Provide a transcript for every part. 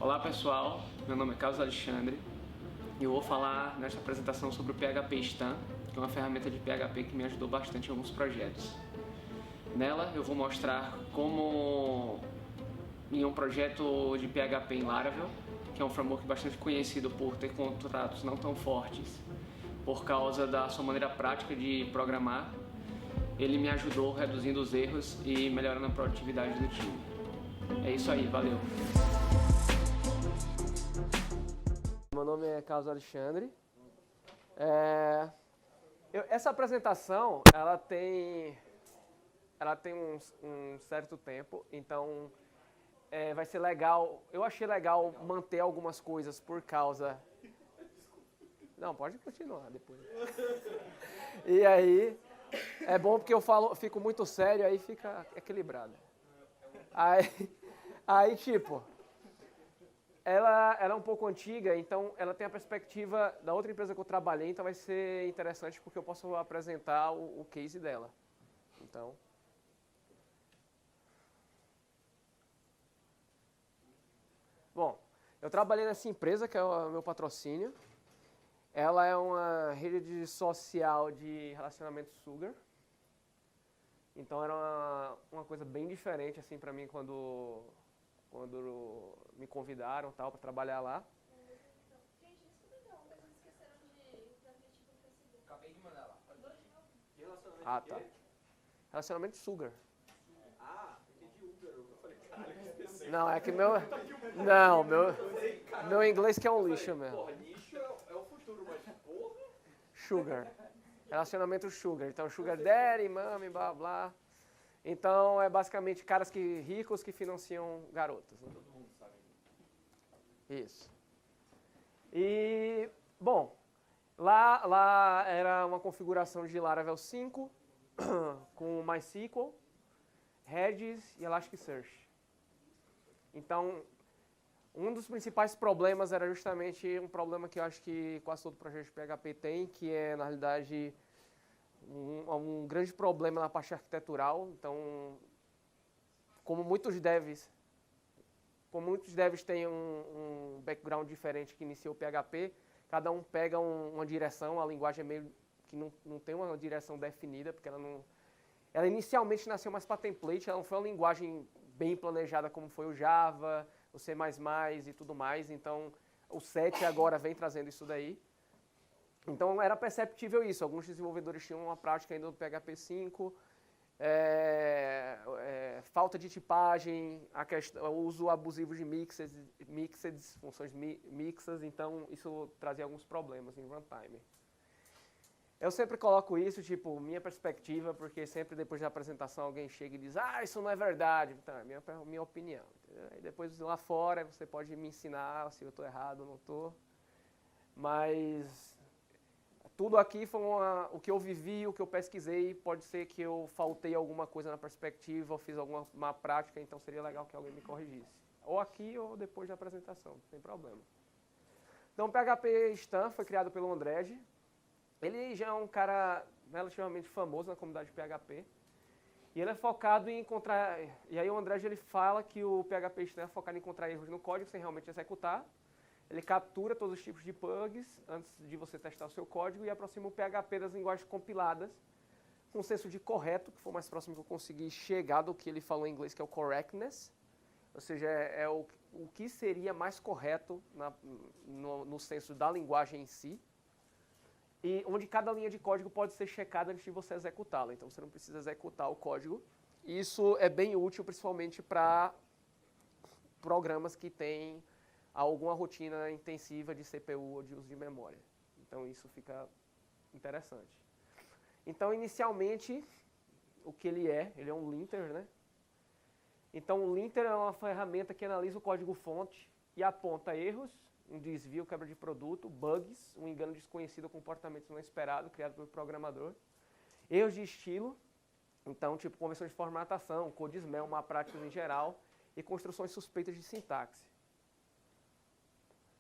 Olá pessoal, meu nome é Carlos Alexandre e eu vou falar nesta apresentação sobre o PHP Stan, que é uma ferramenta de PHP que me ajudou bastante em alguns projetos. Nela eu vou mostrar como em um projeto de PHP em Laravel, que é um framework bastante conhecido por ter contratos não tão fortes por causa da sua maneira prática de programar, ele me ajudou reduzindo os erros e melhorando a produtividade do time. É isso aí, valeu! Meu nome é Carlos Alexandre. Essa apresentação, ela tem um certo tempo, então vai ser legal. Eu achei legal manter algumas coisas por causa... Não, pode continuar depois. E aí, é bom porque eu fico muito sério, aí fica equilibrado. Aí tipo... Ela é um pouco antiga, então ela tem a perspectiva da outra empresa que eu trabalhei, então vai ser interessante porque eu posso apresentar o case dela. Então, bom, eu trabalhei nessa empresa que é o meu patrocínio. Ela é uma rede social de relacionamento Sugar. Então era uma coisa bem diferente assim para mim quando me convidaram tal para trabalhar lá. Gente, desculpa interromper, vocês esqueceram de transmitir pro Facebook. Acabei de mandar lá. Relacionamento tá. Relacionamento Sugar. Ah, entendi Uber. Eu falei, cara, que específico. Não, é que meu inglês que é um lixo mesmo. Porra, lixo é o futuro, mas porra... Sugar. Relacionamento Sugar. Então, Sugar Daddy, Mami, blá, blá. Então, é basicamente caras ricos que financiam garotas. Né? Todo mundo sabe. Isso. E, bom, lá era uma configuração de Laravel 5 com MySQL, Redis e Elasticsearch. Então, um dos principais problemas era justamente um problema que eu acho que quase todo projeto de PHP tem, que é, na realidade, um grande problema na parte arquitetural. Então, como muitos devs têm um background diferente que iniciou o PHP, cada um pega uma direção, a linguagem é meio que não tem uma direção definida, porque ela inicialmente nasceu mais para template, ela não foi uma linguagem bem planejada como foi o Java, o C++ e tudo mais, então o 7 agora vem trazendo isso daí. Então era perceptível isso, alguns desenvolvedores tinham uma prática ainda do PHP 5, falta de tipagem, o uso abusivo de mixeds, funções mixas, então isso trazia alguns problemas em runtime. Eu sempre coloco isso, tipo, minha perspectiva, porque sempre depois da apresentação alguém chega e diz, isso não é verdade, então, é minha opinião. E depois lá fora você pode me ensinar se eu estou errado ou não estou, mas... Tudo aqui foi o que eu vivi, o que eu pesquisei, pode ser que eu faltei alguma coisa na perspectiva, ou fiz alguma má prática, então seria legal que alguém me corrigisse. Ou aqui ou depois da apresentação, não tem problema. Então o PHP Stan foi criado pelo Ondrej. Ele já é um cara relativamente famoso na comunidade de PHP. E ele é focado em encontrar... E aí o Ondrej ele fala que o PHP Stan é focado em encontrar erros no código sem realmente executar. Ele captura todos os tipos de bugs antes de você testar o seu código e aproxima o PHP das linguagens compiladas com um senso de correto, que foi o mais próximo que eu consegui chegar do que ele falou em inglês, que é o correctness. Ou seja, o que seria mais correto no senso da linguagem em si. E onde cada linha de código pode ser checada antes de você executá-la. Então você não precisa executar o código. E isso é bem útil, principalmente para programas que têm alguma rotina intensiva de CPU ou de uso de memória. Então isso fica interessante. Então inicialmente, o que ele é um linter, né? Então o linter é uma ferramenta que analisa o código-fonte e aponta erros, um desvio, quebra de produto, bugs, um engano desconhecido, comportamentos não esperados, criado pelo programador, erros de estilo, então tipo convenções de formatação, codesmel, má práticas em geral e construções suspeitas de sintaxe.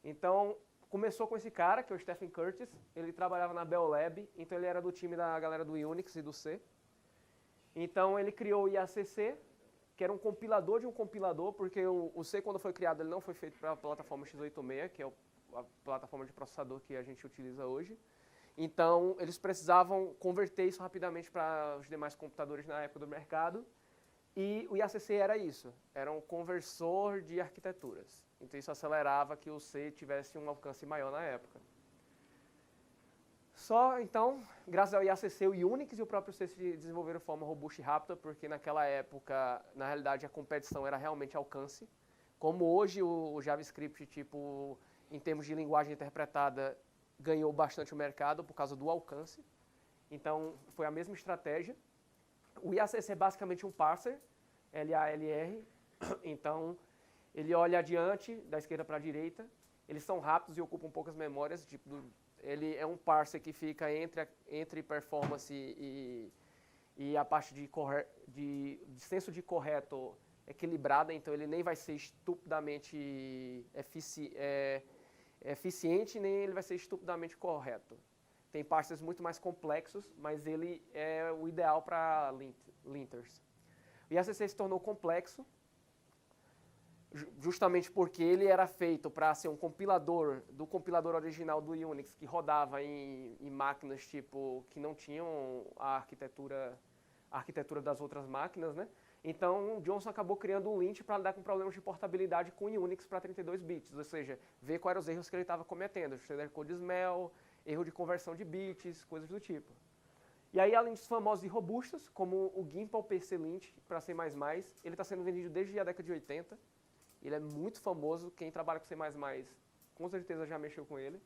Então, começou com esse cara, que é o Stephen Curtis. Ele trabalhava na Bell Lab, então ele era do time da galera do Unix e do C. Então, ele criou o IACC, que era um compilador de um compilador, porque o C, quando foi criado, ele não foi feito para a plataforma x86, que é a plataforma de processador que a gente utiliza hoje. Então, eles precisavam converter isso rapidamente para os demais computadores na época do mercado. E o IACC era isso, era um conversor de arquiteturas. Então, isso acelerava que o C tivesse um alcance maior na época. Só, então, graças ao IACC, o Unix e o próprio C se desenvolveram de forma robusta e rápida, porque naquela época, na realidade, a competição era realmente alcance. Como hoje o JavaScript, tipo, em termos de linguagem interpretada, ganhou bastante o mercado por causa do alcance. Então, foi a mesma estratégia. O IACC é basicamente um parser, LALR, então ele olha adiante, da esquerda para a direita. Eles são rápidos e ocupam poucas memórias, tipo, ele é um parser que fica entre performance e a parte de senso de correto equilibrada, então ele nem vai ser estupidamente eficiente, nem ele vai ser estupidamente correto. Tem parsers muito mais complexos, mas ele é o ideal para linters. O IACC se tornou complexo, justamente porque ele era feito para ser um compilador do compilador original do Unix, que rodava em máquinas tipo que não tinham a arquitetura das outras máquinas, né? Então, o Johnson acabou criando um lint para lidar com problemas de portabilidade com Unix para 32 bits, ou seja, ver quais eram os erros que ele estava cometendo, code smell, erro de conversão de bits, coisas do tipo. E aí, além dos famosos e robustos, como o Gimpel PC Lint para C++, ele está sendo vendido desde a década de 80. Ele é muito famoso, quem trabalha com C++ com certeza já mexeu com ele.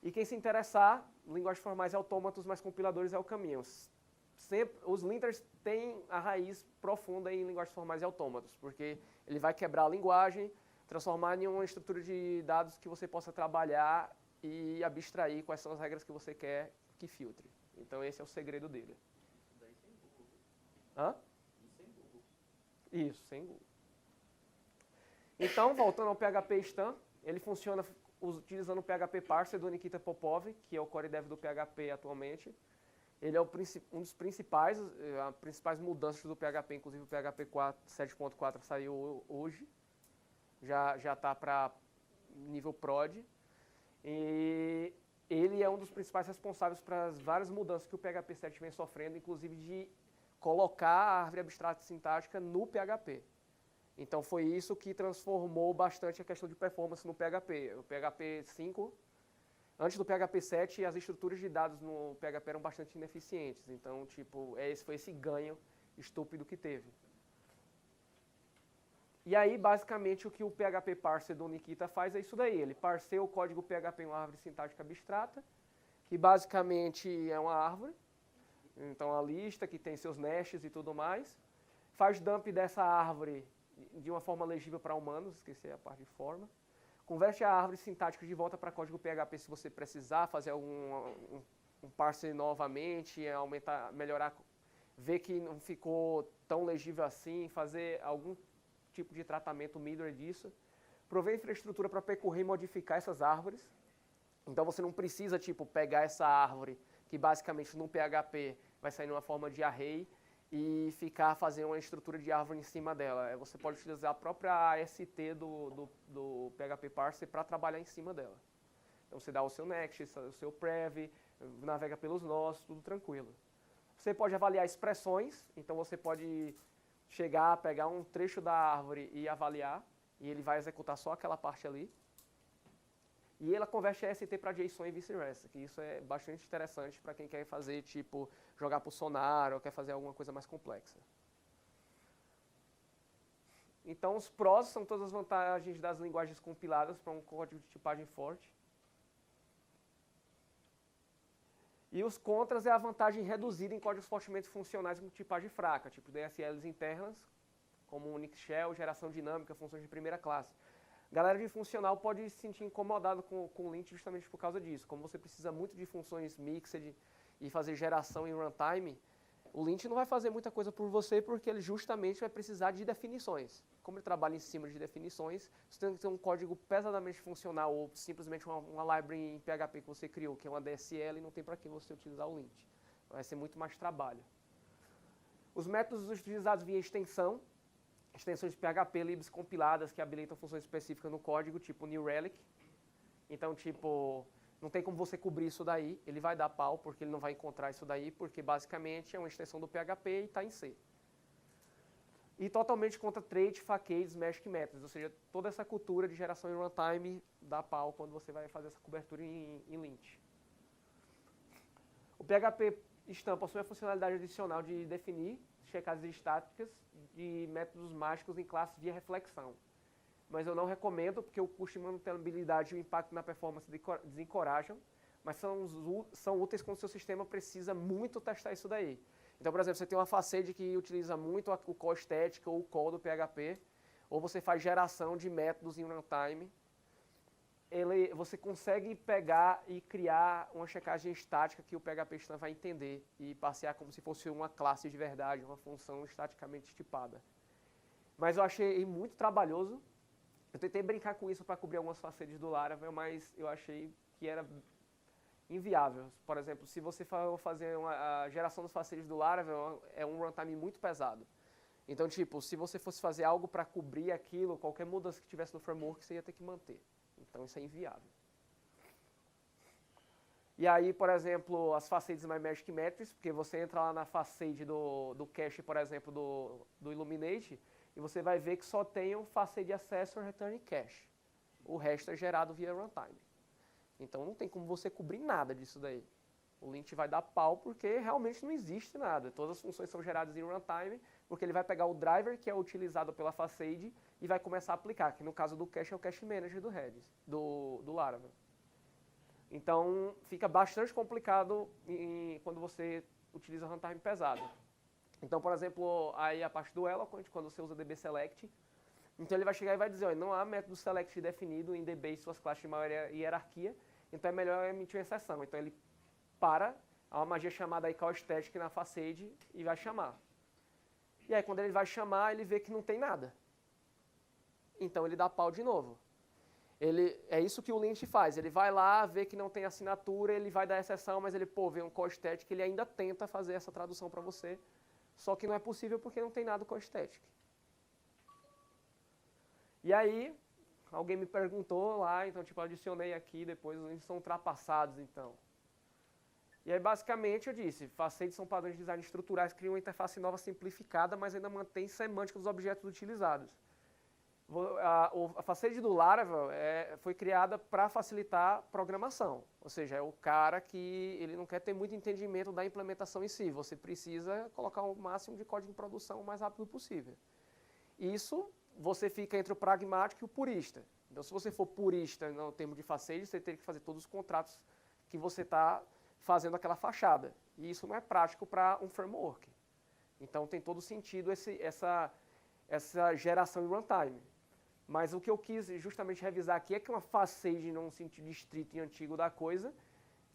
E quem se interessar, linguagens formais e autômatos, mais compiladores é o caminho. Os linters têm a raiz profunda em linguagens formais e autômatos, porque ele vai quebrar a linguagem, transformar em uma estrutura de dados que você possa trabalhar e abstrair quais são as regras que você quer que filtre. Então esse é o segredo dele. Isso daí sem Google. Hã? E sem Google. Isso, sem Google. Então, voltando ao PHP Stan, ele funciona utilizando o PHP Parser do Nikita Popov, que é o core dev do PHP atualmente. Ele é um dos principais, as principais mudanças do PHP, inclusive o PHP 7.4 saiu hoje, já está para nível prod. E ele é um dos principais responsáveis para as várias mudanças que o PHP 7 vem sofrendo, inclusive de colocar a árvore abstrata sintática no PHP. Então foi isso que transformou bastante a questão de performance no PHP. O PHP 5, antes do PHP 7, as estruturas de dados no PHP eram bastante ineficientes. Então, tipo, foi esse ganho estúpido que teve. E aí, basicamente, o que o PHP Parser do Nikita faz é isso daí. Ele parseia o código PHP em uma árvore sintática abstrata, que basicamente é uma árvore. Então, a lista que tem seus nestes e tudo mais. Faz dump dessa árvore de uma forma legível para humanos, esqueci a parte de forma. Converte a árvore sintática de volta para código PHP se você precisar, fazer um parser novamente, aumentar, melhorar, ver que não ficou tão legível assim, fazer algum tipo de tratamento middleware disso. Provê infraestrutura para percorrer e modificar essas árvores. Então você não precisa tipo pegar essa árvore, que basicamente no PHP vai sair numa forma de array, e ficar fazendo uma estrutura de árvore em cima dela. Você pode utilizar a própria AST do PHP Parser para trabalhar em cima dela. Então você dá o seu next, o seu prev, navega pelos nós, tudo tranquilo. Você pode avaliar expressões, então você pode chegar, pegar um trecho da árvore e avaliar, e ele vai executar só aquela parte ali. E ela converte a AST para JSON e vice-versa, que isso é bastante interessante para quem quer fazer, tipo, jogar para o Sonar ou quer fazer alguma coisa mais complexa. Então, os prós são todas as vantagens das linguagens compiladas para um código de tipagem forte. E os contras é a vantagem reduzida em códigos fortemente funcionais com tipagem fraca, tipo DSLs internas, como Unix Shell, geração dinâmica, funções de primeira classe. A galera de funcional pode se sentir incomodado com o lint justamente por causa disso. Como você precisa muito de funções mixed e fazer geração em runtime, o lint não vai fazer muita coisa por você porque ele justamente vai precisar de definições. Como ele trabalha em cima de definições, você tem que ter um código pesadamente funcional ou simplesmente uma library em PHP que você criou, que é uma DSL, e não tem para que você utilizar o lint. Vai ser muito mais trabalho. Os métodos utilizados via extensão, extensões de PHP libs compiladas que habilitam funções específicas no código, tipo New Relic. Então, tipo, não tem como você cobrir isso daí, ele vai dar pau porque ele não vai encontrar isso daí, porque basicamente é uma extensão do PHP e está em C. E totalmente contra trait, facades, magic methods, ou seja, toda essa cultura de geração em runtime dá pau quando você vai fazer essa cobertura em lint. O PHP Stan possui a funcionalidade adicional de definir checagens estáticas de métodos mágicos em classes via reflexão. Mas eu não recomendo, porque o custo de manutenabilidade e o impacto na performance desencorajam, mas são úteis quando o seu sistema precisa muito testar isso daí. Então, por exemplo, você tem uma facade que utiliza muito o call static ou o call do PHP, ou você faz geração de métodos em runtime, você consegue pegar e criar uma checagem estática que o PHP Stan vai entender e passear como se fosse uma classe de verdade, uma função estaticamente tipada. Mas eu achei muito trabalhoso. Eu tentei brincar com isso para cobrir algumas facetes do Laravel, mas eu achei que era inviável. Por exemplo, se você for fazer a geração dos facetes do Laravel, é um runtime muito pesado. Então, tipo, se você fosse fazer algo para cobrir aquilo, qualquer mudança que tivesse no framework, você ia ter que manter. Então, isso é inviável. E aí, por exemplo, as facetes My Magic Metrics, porque você entra lá na facade do cache, por exemplo, do Illuminate, e você vai ver que só tem um facade accessor return cache. O resto é gerado via runtime. Então não tem como você cobrir nada disso daí. O lint vai dar pau porque realmente não existe nada. Todas as funções são geradas em runtime, porque ele vai pegar o driver que é utilizado pela facade e vai começar a aplicar, que no caso do cache é o cache manager do Redis, do Laravel. Então fica bastante complicado quando você utiliza runtime pesado. Então, por exemplo, aí a parte do Eloquent, quando você usa dbSelect, então ele vai chegar e vai dizer, olha, não há método select definido em db e suas classes de maior hierarquia, então é melhor emitir uma exceção. Então ele para, há uma magia chamada aí call static na facade e vai chamar. E aí quando ele vai chamar, ele vê que não tem nada. Então ele dá pau de novo. É isso que o lint faz, ele vai lá, vê que não tem assinatura, ele vai dar exceção, mas ele, vê um call static, ele ainda tenta fazer essa tradução para você, só que não é possível porque não tem nada call static. E aí, alguém me perguntou lá, então tipo, eu adicionei aqui, depois os links são ultrapassados, então. E aí, basicamente, eu disse, facetes são padrões de design estruturais que criam uma interface nova simplificada, mas ainda mantém semântica dos objetos utilizados. A facade do Laravel foi criada para facilitar programação, ou seja, é o cara que ele não quer ter muito entendimento da implementação em si, você precisa colocar o máximo de código em produção o mais rápido possível. Isso você fica entre o pragmático e o purista. Então, se você for purista no termo de facade, você teria que fazer todos os contratos que você está fazendo aquela fachada, e isso não é prático para um framework. Então, tem todo sentido essa geração em runtime. Mas o que eu quis justamente revisar aqui é que uma facade, num sentido estrito e antigo da coisa,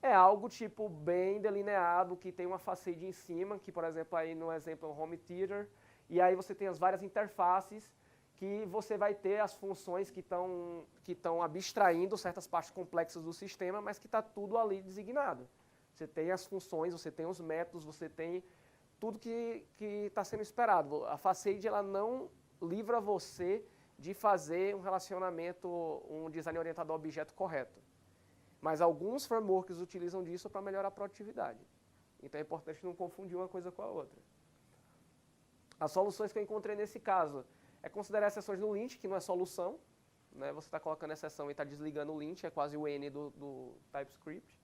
é algo tipo bem delineado, que tem uma facade em cima, que por exemplo aí no exemplo é um home theater, e aí você tem as várias interfaces que você vai ter as funções que estão abstraindo certas partes complexas do sistema, mas que está tudo ali designado. Você tem as funções, você tem os métodos, você tem tudo que está sendo esperado. A facade ela não livra você de fazer um relacionamento, um design orientado ao objeto correto. Mas alguns frameworks utilizam disso para melhorar a produtividade. Então é importante não confundir uma coisa com a outra. As soluções que eu encontrei nesse caso é considerar exceções no lint, que não é solução. Né? Você está colocando exceção e está desligando o lint, é quase o N do TypeScript.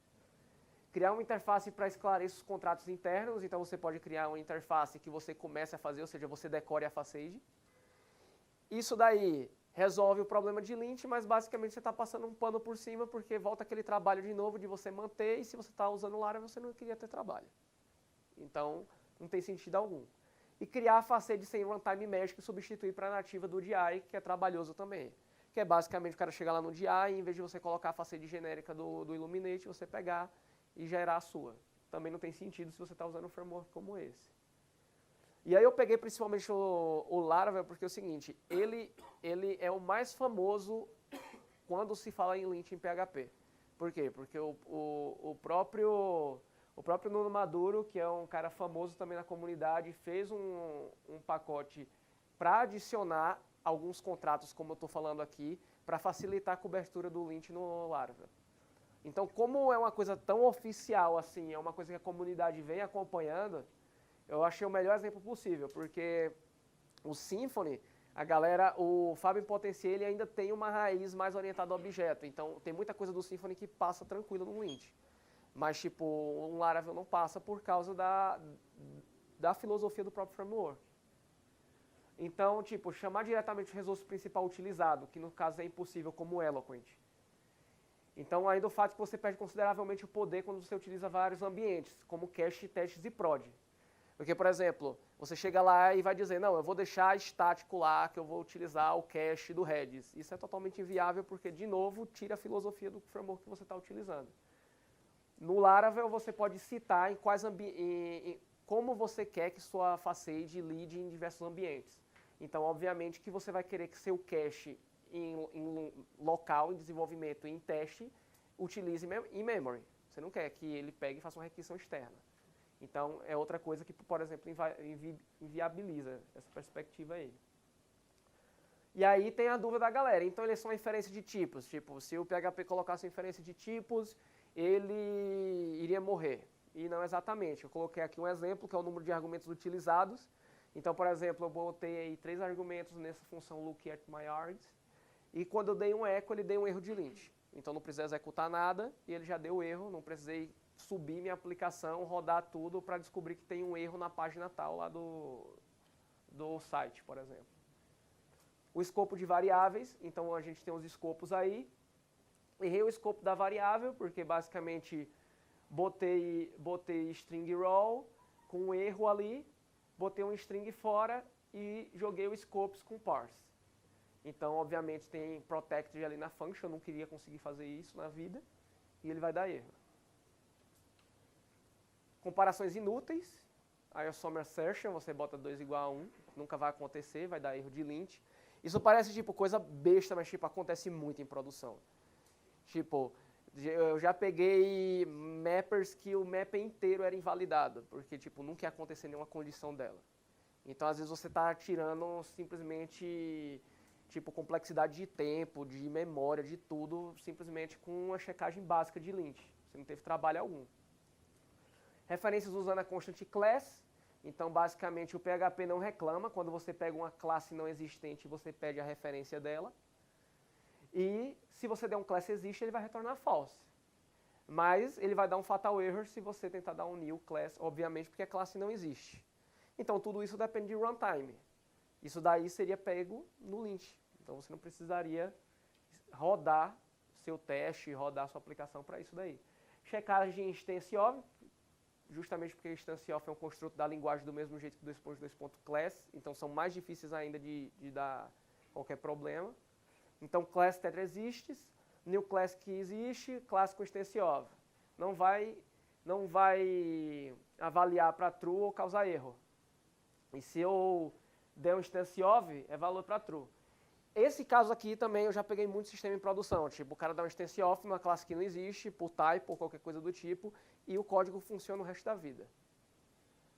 Criar uma interface para esclarecer os contratos internos, então você pode criar uma interface que você comece a fazer, ou seja, você decore a facade. Isso daí resolve o problema de lint, mas basicamente você está passando um pano por cima, porque volta aquele trabalho de novo de você manter, e se você está usando o Laravel, você não queria ter trabalho. Então, não tem sentido algum. E criar a facade sem runtime magic e substituir para a nativa do DI, que é trabalhoso também. Que é basicamente o cara chegar lá no DI, e em vez de você colocar a facade genérica do Illuminate, você pegar e gerar a sua. Também não tem sentido se você está usando um framework como esse. E aí eu peguei principalmente o Laravel porque é o seguinte, ele é o mais famoso quando se fala em lint em PHP. Por quê? Porque o próprio Nuno Maduro, que é um cara famoso também na comunidade, fez um pacote para adicionar alguns contratos, como eu estou falando aqui, para facilitar a cobertura do lint no Laravel. Então, como é uma coisa tão oficial assim, é uma coisa que a comunidade vem acompanhando, eu achei o melhor exemplo possível, porque o Symfony, o Fábio Potencier, ele ainda tem uma raiz mais orientada ao objeto, então tem muita coisa do Symfony que passa tranquilo no lint. Mas, tipo, um Laravel não passa por causa da filosofia do próprio framework. Então, tipo, chamar diretamente o recurso principal utilizado, que no caso é impossível como o Eloquent. Então, ainda o fato que você perde consideravelmente o poder quando você utiliza vários ambientes, como cache, testes e prod. Porque, por exemplo, você chega lá e vai dizer, não, eu vou deixar estático lá, que eu vou utilizar o cache do Redis. Isso é totalmente inviável porque, de novo, tira a filosofia do framework que você está utilizando. No Laravel, você pode citar como você quer que sua facade lide em diversos ambientes. Então, obviamente, que você vai querer que seu cache em local, em desenvolvimento e em teste, utilize em memory. Você não quer que ele pegue e faça uma requisição externa. Então, é outra coisa que, por exemplo, inviabiliza essa perspectiva aí. E aí tem a dúvida da galera. Então, eles são inferência de tipos. Tipo, se o PHP colocasse inferência de tipos, ele iria morrer. E não exatamente. Eu coloquei aqui um exemplo, que é o número de argumentos utilizados. Então, por exemplo, eu botei aí 3 argumentos nessa função lookAtMyArgs. E quando eu dei um echo, ele deu um erro de lint. Então, não precisei executar nada e ele já deu erro. Não precisei subir minha aplicação, rodar tudo para descobrir que tem um erro na página tal lá do site, por exemplo. O escopo de variáveis. Então, a gente tem os escopos aí. Errei o escopo da variável, porque basicamente botei string raw com um erro ali, botei um string fora e joguei o scopes com parse. Então, obviamente, tem protected ali na function, eu não queria conseguir fazer isso na vida, e ele vai dar erro. Comparações inúteis, aí a summer assertion, você bota 2 igual a 1, nunca vai acontecer, vai dar erro de lint. Isso parece tipo coisa besta, mas tipo acontece muito em produção. Tipo, eu já peguei mappers que o mapper inteiro era invalidado, porque tipo, nunca ia acontecer nenhuma condição dela. Então, às vezes, você está tirando simplesmente tipo, complexidade de tempo, de memória, de tudo, simplesmente com uma checagem básica de lint. Você não teve trabalho algum. Referências usando a constant class. Então, basicamente, o PHP não reclama. Quando você pega uma classe não existente, você pede a referência dela. E se você der um class existe, ele vai retornar false. Mas ele vai dar um fatal error se você tentar dar um new class, obviamente, porque a classe não existe. Então, tudo isso depende de runtime. Isso daí seria pego no lint. Então, você não precisaria rodar seu teste, rodar sua aplicação para isso daí. Checagem instance of, justamente porque instance of é um construto da linguagem do mesmo jeito que 2.2.class, então são mais difíceis ainda de dar qualquer problema. Então, class tetra exists, new class que existe, class com instance of. Não vai avaliar para true ou causar erro. E se eu der um instance of, é valor para true. Esse caso aqui também eu já peguei muito sistema em produção. Tipo, o cara dá um instance of numa classe que não existe, por type ou qualquer coisa do tipo, e o código funciona o resto da vida.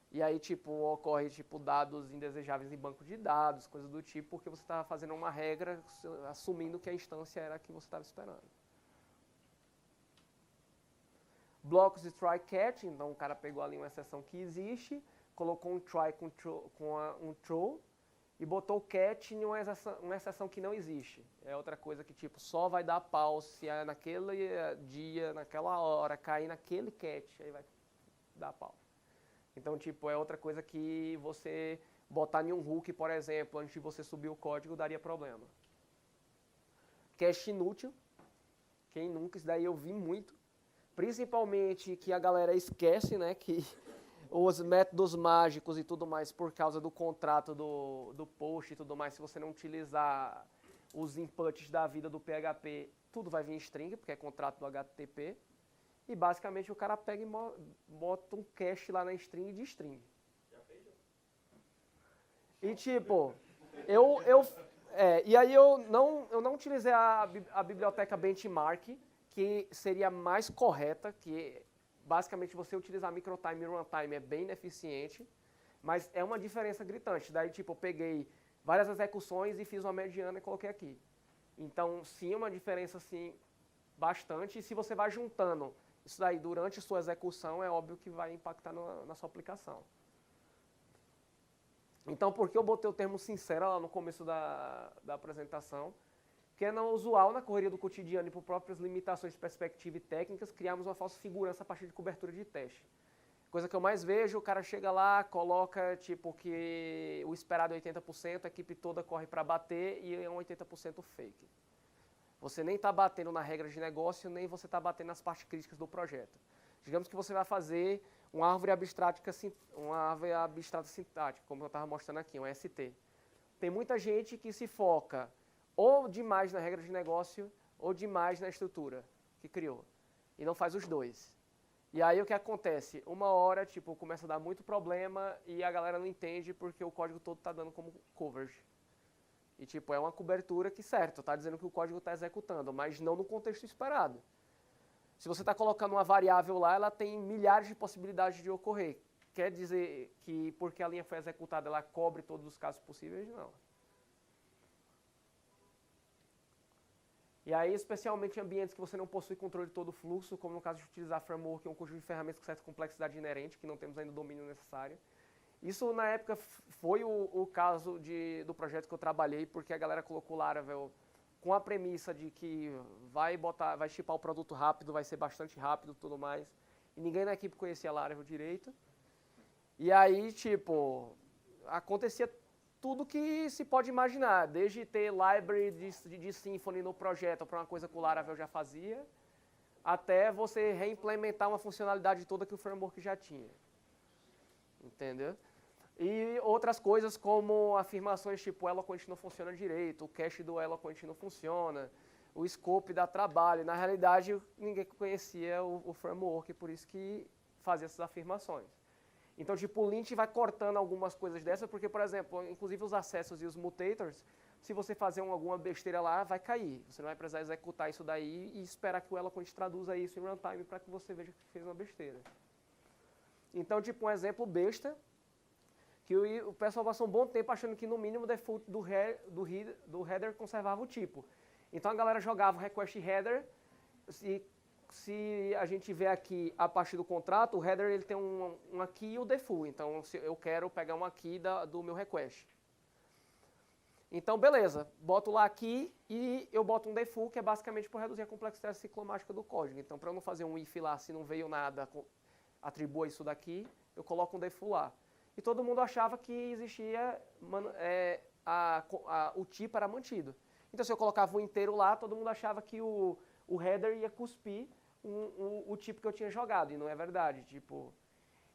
E aí, tipo, ocorre, tipo, dados indesejáveis em banco de dados, coisas do tipo, porque você estava fazendo uma regra assumindo que a instância era a que você estava esperando. Blocos de try catch, então o cara pegou ali uma exceção que existe, colocou um try com um true e botou catch em uma exceção que não existe. É outra coisa que, tipo, só vai dar pau se é naquele dia, naquela hora, cair naquele catch, aí vai dar pau. Então, tipo, é outra coisa que você botar em um hook, por exemplo, antes de você subir o código, daria problema. Cache inútil. Quem nunca? Isso daí eu vi muito. Principalmente que a galera esquece, né, que os métodos mágicos e tudo mais, por causa do contrato do post e tudo mais, se você não utilizar os inputs da vida do PHP, tudo vai vir em string, porque é contrato do HTTP. E basicamente o cara pega e bota um cache lá na string de string. Já fez? E tipo, e aí eu não utilizei a biblioteca benchmark, que seria mais correta, que basicamente você utilizar microtime e runtime é bem ineficiente, mas é uma diferença gritante. Daí tipo, eu peguei várias execuções e fiz uma mediana e coloquei aqui. Então, sim, é uma diferença, assim, bastante. E se você vai juntando isso daí durante sua execução, é óbvio que vai impactar na sua aplicação. Então, por que eu botei o termo sincera lá no começo da apresentação? Porque é não usual na correria do cotidiano e por próprias limitações de perspectiva e técnicas, criarmos uma falsa segurança a partir de cobertura de teste. Coisa que eu mais vejo, o cara chega lá, coloca tipo que o esperado é 80%, a equipe toda corre para bater e é um 80% fake. Você nem está batendo na regra de negócio, nem você está batendo nas partes críticas do projeto. Digamos que você vai fazer uma árvore abstrata sintática, como eu estava mostrando aqui, um ST. Tem muita gente que se foca ou demais na regra de negócio ou demais na estrutura que criou. E não faz os dois. E aí o que acontece? Uma hora, tipo, começa a dar muito problema e a galera não entende porque o código todo está dando como coverage. E tipo, é uma cobertura que, certo, está dizendo que o código está executando, mas não no contexto esperado. Se você está colocando uma variável lá, ela tem milhares de possibilidades de ocorrer. Quer dizer que porque a linha foi executada, ela cobre todos os casos possíveis? Não. E aí, especialmente em ambientes que você não possui controle de todo o fluxo, como no caso de utilizar framework ou um conjunto de ferramentas com certa complexidade inerente, que não temos ainda o domínio necessário. Isso, na época, foi o caso do projeto que eu trabalhei, porque a galera colocou o Laravel com a premissa de que vai shippar o produto rápido, vai ser bastante rápido e tudo mais. E ninguém na equipe conhecia Laravel direito. E aí, tipo, acontecia tudo que se pode imaginar, desde ter library de Symfony no projeto para uma coisa que o Laravel já fazia, até você reimplementar uma funcionalidade toda que o framework já tinha. Entendeu? E outras coisas como afirmações tipo o Eloquent não funciona direito, o cache do Eloquent não funciona, o scope dá trabalho. Na realidade, ninguém conhecia o framework, por isso que fazia essas afirmações. Então, tipo, o lint vai cortando algumas coisas dessas, porque, por exemplo, inclusive os acessos e os mutators, se você fazer alguma besteira lá, vai cair. Você não vai precisar executar isso daí e esperar que o Eloquent traduza isso em runtime para que você veja que fez uma besteira. Então, tipo, um exemplo besta, que o pessoal passou um bom tempo achando que no mínimo o default do header conservava o tipo. Então a galera jogava o request header, se a gente vê aqui a partir do contrato, o header ele tem uma key e o default. Então se eu quero pegar uma key do meu request. Então beleza, boto lá aqui e eu boto um default que é basicamente para reduzir a complexidade ciclomática do código. Então para eu não fazer um if lá, se não veio nada, atribua isso daqui, eu coloco um default lá. E todo mundo achava que existia, o tipo era mantido. Então, se eu colocava o inteiro lá, todo mundo achava que o header ia cuspir o tipo que eu tinha jogado. E não é verdade. Tipo,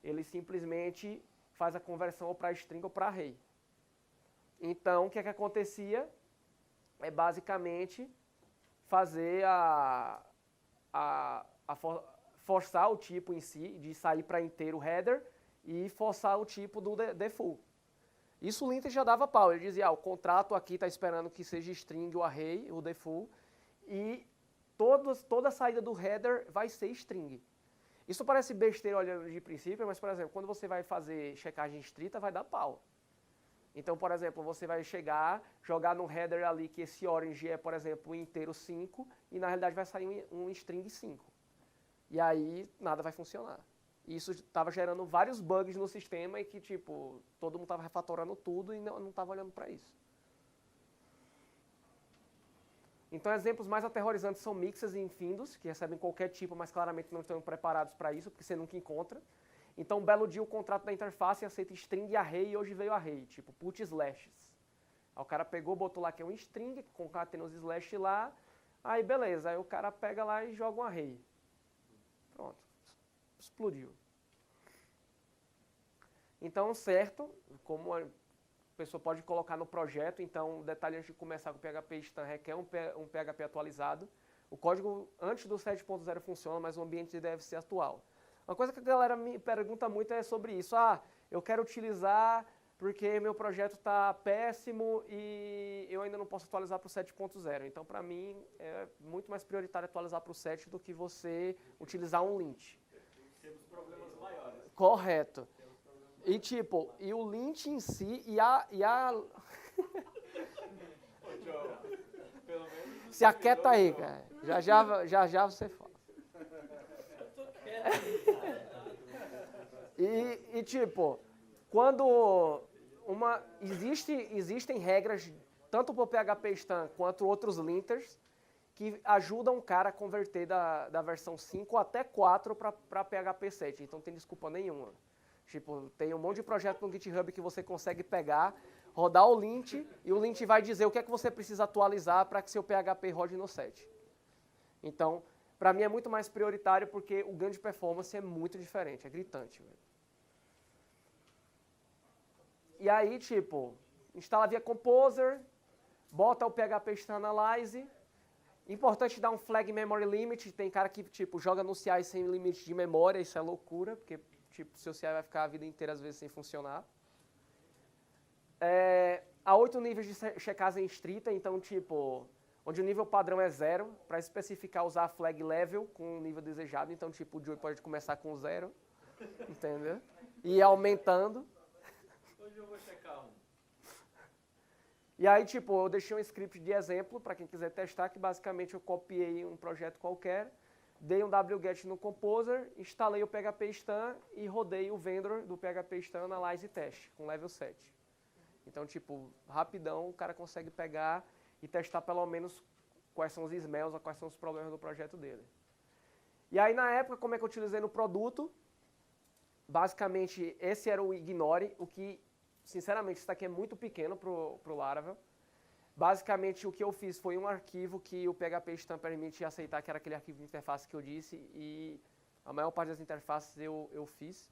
ele simplesmente faz a conversão ou para string ou para array. Então, o que é que acontecia? É basicamente fazer forçar o tipo em si, de sair para inteiro header, e forçar o tipo do default. Isso o linter já dava pau, ele dizia, o contrato aqui está esperando que seja string o array, o default, e toda a saída do header vai ser string. Isso parece besteira olhando de princípio, mas, por exemplo, quando você vai fazer checagem estrita, vai dar pau. Então, por exemplo, você vai jogar no header ali que esse orange é, por exemplo, um inteiro 5, e na realidade vai sair um string 5. E aí, nada vai funcionar. Isso estava gerando vários bugs no sistema e que, tipo, todo mundo estava refatorando tudo e não estava olhando para isso. Então, exemplos mais aterrorizantes são mixes e infindos, que recebem qualquer tipo, mas claramente não estão preparados para isso, porque você nunca encontra. Então, um belo dia o contrato da interface aceita string e array, e hoje veio array, tipo put slashes. Aí o cara pegou, botou lá que é um string, concatena os slash lá, aí beleza, aí o cara pega lá e joga um array. Pronto. Explodiu. Então, certo, como a pessoa pode colocar no projeto, então, o detalhe antes de começar com o PHP Stan requer um PHP atualizado. O código antes do 7.0 funciona, mas o ambiente deve ser atual. Uma coisa que a galera me pergunta muito é sobre isso. Eu quero utilizar porque meu projeto está péssimo e eu ainda não posso atualizar para o 7.0. Então, para mim, é muito mais prioritário atualizar para o 7 do que você utilizar um lint. Temos problemas maiores. Correto. E tipo, e o lint em si, Pelo menos Se aquieta aí, cara. Já você fala. eu tô quieto. E tipo, quando existem regras, tanto para o PHP Stan quanto outros linters, que ajudam o cara a converter da versão 5 até 4 para PHP 7. Então não tem desculpa nenhuma. Tipo, tem um monte de projeto no GitHub que você consegue pegar, rodar o lint, e o lint vai dizer o que é que você precisa atualizar para que seu PHP rode no 7. Então, para mim é muito mais prioritário porque o ganho de performance é muito diferente, é gritante. Velho. E aí, tipo, instala via Composer, bota o PHP Stan Analyze. Importante dar um flag memory limit. Tem cara que, tipo, joga no CI sem limite de memória, isso é loucura, porque, tipo, seu CI vai ficar a vida inteira, às vezes, sem funcionar. Há 8 níveis de checagem estrita, então, tipo, onde o nível padrão é 0, para especificar, usar a flag level com o nível desejado. Então, tipo, o Joey pode começar com 0, entendeu? E ir aumentando. Hoje eu vou checar um. E aí, tipo, eu deixei um script de exemplo para quem quiser testar, que basicamente eu copiei um projeto qualquer, dei um wget no Composer, instalei o PHP Stan e rodei o vendor do PHP Stan Analyze Test, com level 7. Então, tipo, rapidão o cara consegue pegar e testar pelo menos quais são os smells ou quais são os problemas do projeto dele. E aí, na época, como é que eu utilizei no produto? Basicamente, esse era o Ignore, o que, sinceramente, isso aqui é muito pequeno para o Laravel. Basicamente, o que eu fiz foi um arquivo que o PHP Stan permite aceitar, que era aquele arquivo de interface que eu disse, e a maior parte das interfaces eu fiz.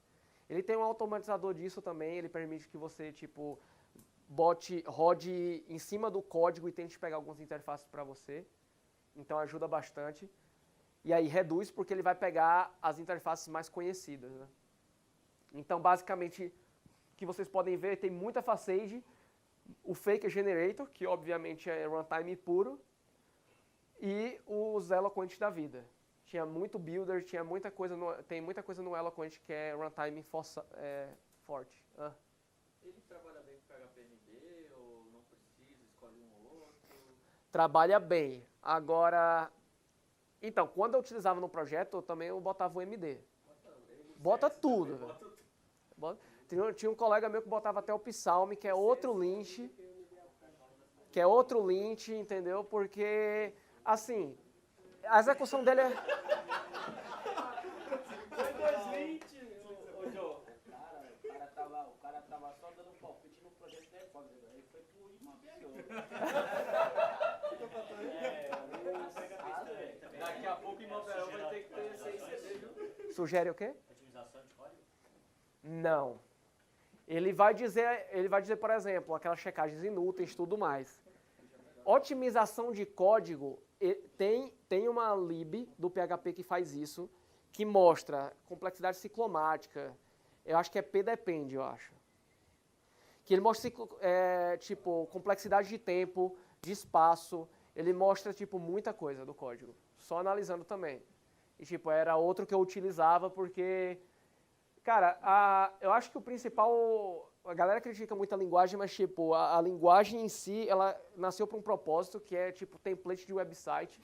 Ele tem um automatizador disso também, ele permite que você, tipo, rode em cima do código e tente pegar algumas interfaces para você. Então, ajuda bastante. E aí, reduz porque ele vai pegar as interfaces mais conhecidas, né? Então, basicamente, o que vocês podem ver, tem muita facade, o Faker Generator, que obviamente é runtime puro, e os Eloquent da vida. Tinha muito builder, tem muita coisa no Eloquent que é runtime forte. Ele trabalha bem com PHPMD ou não precisa, escolhe um ou outro? Trabalha bem. Agora, então, quando eu utilizava no projeto, eu botava o MD. Bota tudo, velho. Tinha um colega meu que botava até o Psalm, que é outro lint, entendeu? Porque, assim, a execução dele é... Foi 2020, ô Joe. O cara tava só dando palpite no projeto da Ecos, ele foi pro imobiliário. Daqui a pouco o imobiliário vai ter que ter 6 CD, viu? Sugere o quê? Otimização de código? Não. Ele vai dizer, por exemplo, aquelas checagens inúteis e tudo mais. Otimização de código, tem uma lib do PHP que faz isso, que mostra complexidade ciclomática. Eu acho que é pdepend, eu acho. Que ele mostra, tipo, complexidade de tempo, de espaço. Ele mostra, tipo, muita coisa do código. Só analisando também. E, tipo, era outro que eu utilizava porque... Cara, eu acho que o principal... A galera critica muito a linguagem, mas, tipo, a linguagem em si, ela nasceu para um propósito que é, tipo, template de website.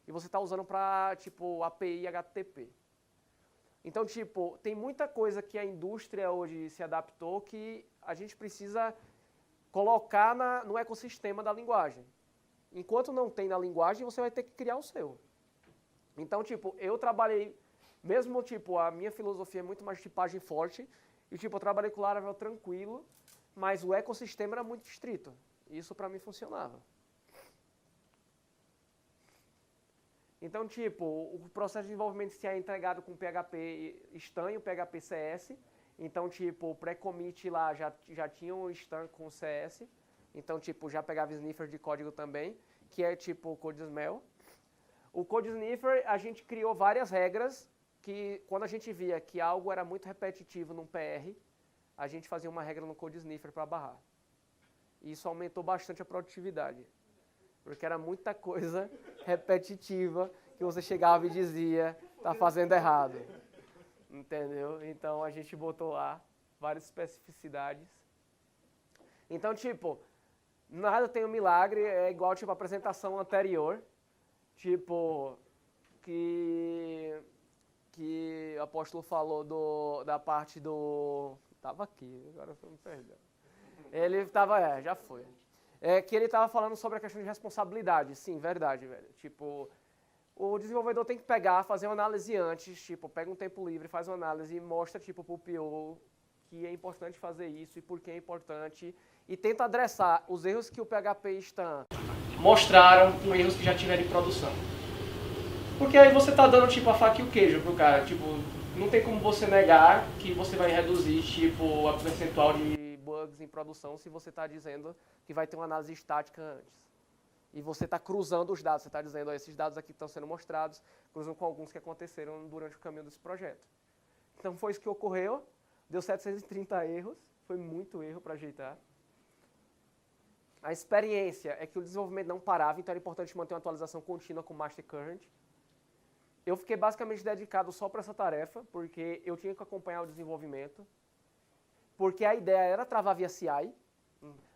E você está usando para, tipo, API HTTP. Então, tipo, tem muita coisa que a indústria hoje se adaptou que a gente precisa colocar no ecossistema da linguagem. Enquanto não tem na linguagem, você vai ter que criar o seu. Então, tipo, eu trabalhei... Mesmo, tipo, a minha filosofia é muito mais de tipagem forte, e, tipo, eu trabalhei com Laravel tranquilo, mas o ecossistema era muito estrito. Isso, pra mim, funcionava. Então, tipo, o processo de desenvolvimento se é entregado com PHP Stan e o PHP CS. Então, tipo, o pré-commit lá já tinha um Stan com CS. Então, tipo, já pegava sniffer de código também, que é, tipo, o CodeSmell. O CodeSniffer, a gente criou várias regras que quando a gente via que algo era muito repetitivo num PR, a gente fazia uma regra no CodeSniffer para barrar. E isso aumentou bastante a produtividade, porque era muita coisa repetitiva que você chegava e dizia, tá fazendo errado. Entendeu? Então a gente botou lá várias especificidades. Então, tipo, Nada tem um milagre, é igual, tipo, a apresentação anterior, tipo, que o apóstolo falou da parte do... Tava aqui, agora eu me perdeu. Ele tava, já foi. Que ele tava falando sobre a questão de responsabilidade, sim, verdade, velho. Tipo, o desenvolvedor tem que pegar, fazer uma análise antes, tipo, pega um tempo livre, faz uma análise e mostra, tipo, pro PO que é importante fazer isso e por que é importante, e tenta adressar os erros que o PHP Stan mostraram com erros que já tiveram em produção. Porque aí você tá dando, tipo, a faca e o queijo pro cara, tipo, não tem como você negar que você vai reduzir, tipo, a percentual de bugs em produção se você tá dizendo que vai ter uma análise estática antes. E você está cruzando os dados, você está dizendo, ó, esses dados aqui estão sendo mostrados, cruzam com alguns que aconteceram durante o caminho desse projeto. Então foi isso que ocorreu, deu 730 erros, foi muito erro para ajeitar. A experiência é que o desenvolvimento não parava, então era importante manter uma atualização contínua com o Master Current. Eu fiquei basicamente dedicado só para essa tarefa, porque eu tinha que acompanhar o desenvolvimento, porque a ideia era travar via CI,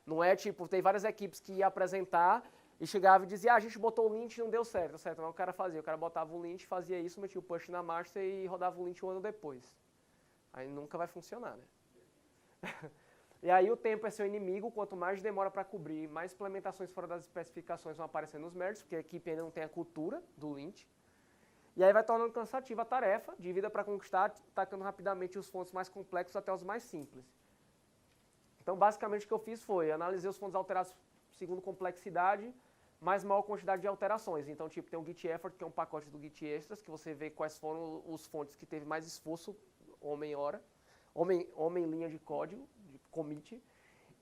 não é tipo, tem várias equipes que iam apresentar e chegava e dizia, a gente botou o lint e não deu certo, certo? Mas o cara fazia, o cara botava o lint, fazia isso, metia o push na master e rodava o lint um ano depois. Aí nunca vai funcionar, né? E aí o tempo é seu inimigo, quanto mais demora para cobrir, mais implementações fora das especificações vão aparecer nos merges, porque a equipe ainda não tem a cultura do lint. E aí vai tornando cansativa a tarefa, de vida para conquistar, tacando rapidamente os fontes mais complexos até os mais simples. Então, basicamente, o que eu fiz foi, analisei os fontes alterados segundo complexidade, mais maior quantidade de alterações. Então, tipo, tem um Git Effort, que é um pacote do Git Extras, que você vê quais foram os fontes que teve mais esforço, homem-hora, homem-linha de código, de commit.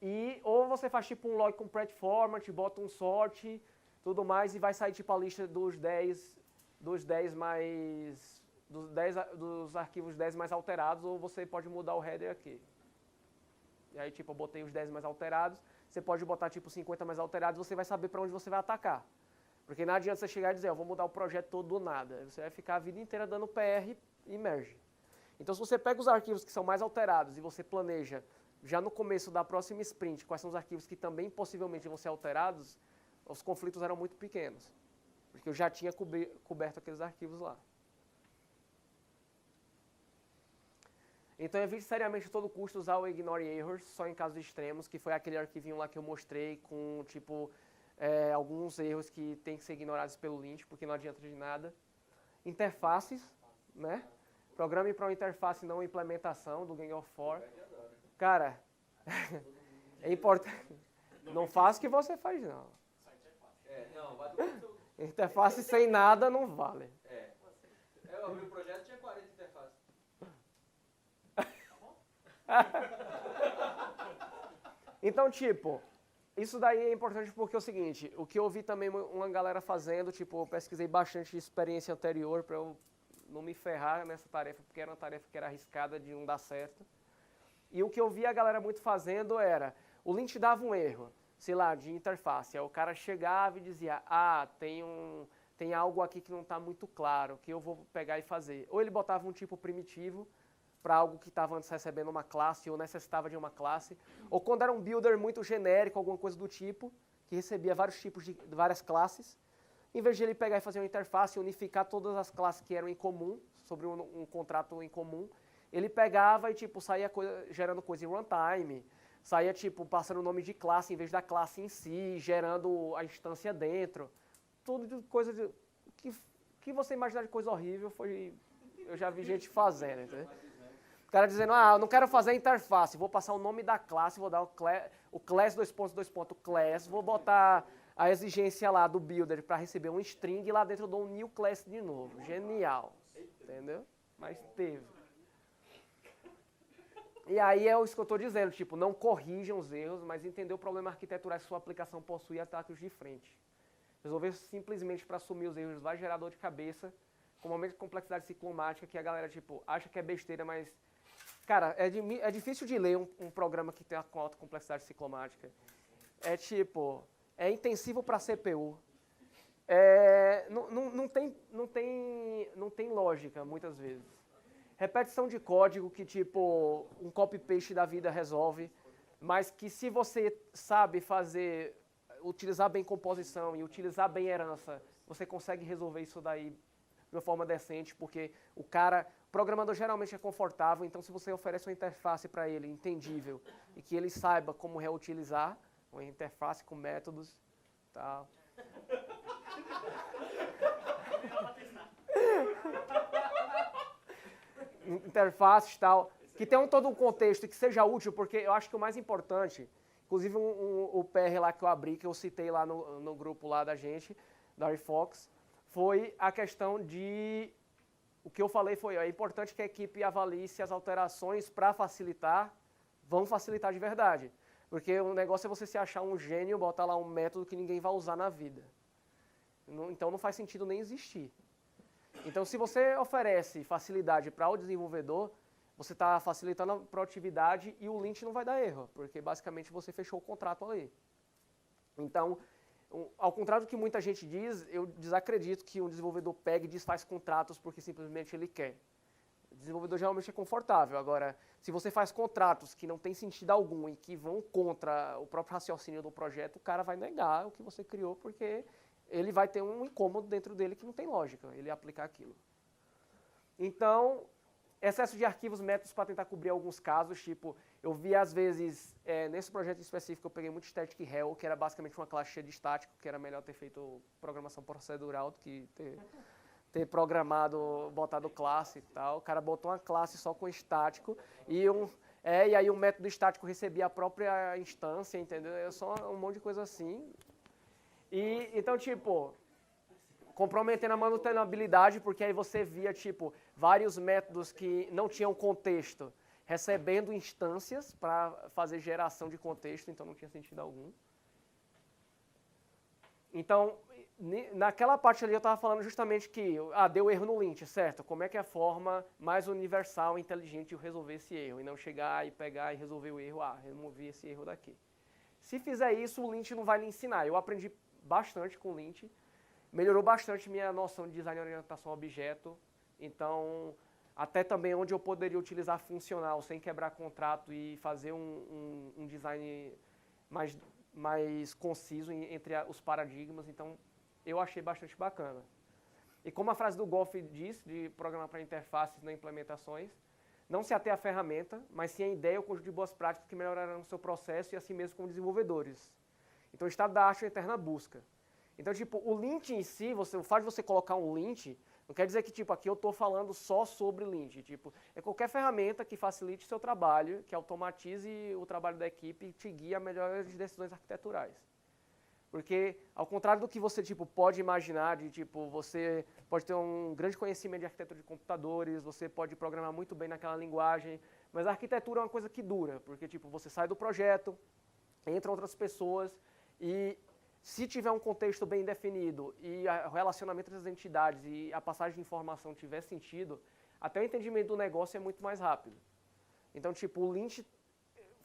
E, ou você faz, tipo, um log com pre-format, bota um sort, tudo mais, e vai sair, tipo, a lista dos 10 dos arquivos 10 mais alterados, ou você pode mudar o header aqui. E aí, tipo, eu botei os 10 mais alterados, você pode botar, tipo, 50 mais alterados, você vai saber para onde você vai atacar. Porque não adianta você chegar e dizer, eu vou mudar o projeto todo do nada. Você vai ficar a vida inteira dando PR e merge. Então, se você pega os arquivos que são mais alterados e você planeja, já no começo da próxima sprint, quais são os arquivos que também possivelmente vão ser alterados, os conflitos eram muito pequenos. Porque eu já tinha coberto aqueles arquivos lá. Então, evite seriamente a todo custo usar o Ignore Errors, só em casos extremos, que foi aquele arquivinho lá que eu mostrei com, tipo, alguns erros que tem que ser ignorados pelo lint, porque não adianta de nada. Interfaces, né? Programe para uma interface, não uma implementação do Gang of Four. Cara, é importante. Não faça o que você faz, não. Não, vai do Interface sem nada não vale. Eu abri o projeto e tinha 40 interfaces. Então, tipo, isso daí é importante porque é o seguinte, o que eu vi também uma galera fazendo, tipo, eu pesquisei bastante de experiência anterior para eu não me ferrar nessa tarefa, porque era uma tarefa que era arriscada de não dar certo. E o que eu vi a galera muito fazendo era, o lint dava um erro, sei lá, de interface, aí o cara chegava e dizia, tem algo aqui que não está muito claro, que eu vou pegar e fazer. Ou ele botava um tipo primitivo, para algo que estava antes recebendo uma classe ou necessitava de uma classe, ou quando era um builder muito genérico, alguma coisa do tipo, que recebia vários tipos de várias classes, em vez de ele pegar e fazer uma interface e unificar todas as classes que eram em comum, sobre um contrato em comum, ele pegava e tipo, saía gerando coisa em runtime, saía tipo, passando o nome de classe em vez da classe em si, gerando a instância dentro, tudo de coisa que você imaginar de coisa horrível, eu já vi gente fazendo, entendeu? O cara dizendo, eu não quero fazer a interface, vou passar o nome da classe, vou dar o class class, vou botar a exigência lá do builder para receber um string e lá dentro eu dou um new class de novo. Genial, entendeu? Mas teve. E aí é isso que eu estou dizendo, tipo, não corrijam os erros, mas entender o problema arquitetural que sua aplicação possui e ataque-os de frente. Resolver simplesmente para assumir os erros vai gerar dor de cabeça, com um momento de complexidade ciclomática que a galera, tipo, acha que é besteira, mas... Cara, é difícil de ler um programa que tem com alta complexidade ciclomática. É tipo, é intensivo para CPU. Não tem lógica, muitas vezes. Repetição de código que, tipo, um copy-paste da vida resolve, mas que se você sabe fazer utilizar bem composição e utilizar bem herança, você consegue resolver isso daí de uma forma decente, porque o programador geralmente é confortável, então se você oferece uma interface para ele entendível e que ele saiba como reutilizar, uma interface com métodos, tal. Interfaces tal, que tenham todo um contexto e que seja útil, porque eu acho que o mais importante, inclusive o PR lá que eu abri, que eu citei lá no grupo lá da gente, da Fox, foi a questão de, o que eu falei foi, é importante que a equipe avalie se as alterações para facilitar, vão facilitar de verdade. Porque o negócio é você se achar um gênio, botar lá um método que ninguém vai usar na vida. Então não faz sentido nem existir. Então, se você oferece facilidade para o desenvolvedor, você está facilitando a produtividade e o lint não vai dar erro, porque basicamente você fechou o contrato ali. Então, ao contrário do que muita gente diz, eu desacredito que um desenvolvedor pegue e desfaz contratos porque simplesmente ele quer. O desenvolvedor geralmente é confortável. Agora, se você faz contratos que não tem sentido algum e que vão contra o próprio raciocínio do projeto, o cara vai negar o que você criou porque ele vai ter um incômodo dentro dele que não tem lógica, ele aplicar aquilo. Então, excesso de arquivos, métodos para tentar cobrir alguns casos, tipo, eu vi às vezes, nesse projeto específico eu peguei muito static hell, que era basicamente uma classe cheia de estático, que era melhor ter feito programação procedural do que ter programado, botado classe e tal. O cara botou uma classe só com estático e aí o método estático recebia a própria instância, entendeu? É só um monte de coisa assim. E, então, tipo, comprometendo a manutenabilidade, porque aí você via, tipo, vários métodos que não tinham contexto, recebendo instâncias para fazer geração de contexto, então não tinha sentido algum. Então, naquela parte ali eu estava falando justamente que, deu erro no lint, certo? Como é que é a forma mais universal e inteligente de resolver esse erro, e não chegar e pegar e resolver o erro, remover esse erro daqui. Se fizer isso, o lint não vai lhe ensinar. Eu aprendi bastante com o lint, melhorou bastante minha noção de design e orientação a objeto, então até também onde eu poderia utilizar funcional sem quebrar contrato e fazer um design mais conciso entre os paradigmas, então eu achei bastante bacana. E como a frase do Goff diz, de programar para interfaces nas implementações, não se ater à ferramenta, mas sim a ideia ou conjunto de boas práticas que melhorarão o seu processo e assim mesmo como desenvolvedores. Então, o estado da arte é a eterna busca. Então, tipo, o lint em si, o fato de você colocar um lint, não quer dizer que, tipo, aqui eu estou falando só sobre lint. Tipo, é qualquer ferramenta que facilite o seu trabalho, que automatize o trabalho da equipe e te guie a melhores decisões arquiteturais. Porque, ao contrário do que você, tipo, pode imaginar, de, tipo, você pode ter um grande conhecimento de arquitetura de computadores, você pode programar muito bem naquela linguagem, mas a arquitetura é uma coisa que dura, porque, tipo, você sai do projeto, entram outras pessoas, e se tiver um contexto bem definido e o relacionamento das entidades e a passagem de informação tiver sentido, até o entendimento do negócio é muito mais rápido. Então, tipo, o lint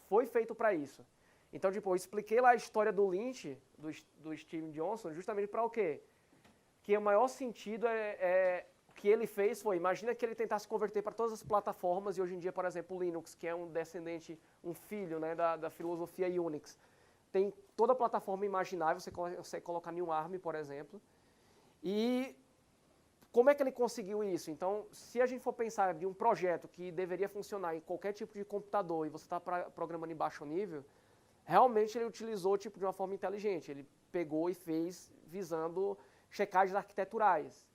foi feito para isso. Então, tipo, eu expliquei lá a história do lint, do Steve Johnson, justamente para o quê? Que o maior sentido o que ele fez foi, imagina que ele tentasse converter para todas as plataformas e hoje em dia, por exemplo, o Linux, que é um descendente, um filho, né, da filosofia Unix, tem toda a plataforma imaginável, você consegue colocar em um ARM, por exemplo. E como é que ele conseguiu isso? Então, se a gente for pensar de um projeto que deveria funcionar em qualquer tipo de computador e você está programando em baixo nível, realmente ele utilizou tipo, de uma forma inteligente. Ele pegou e fez visando checagens arquiteturais,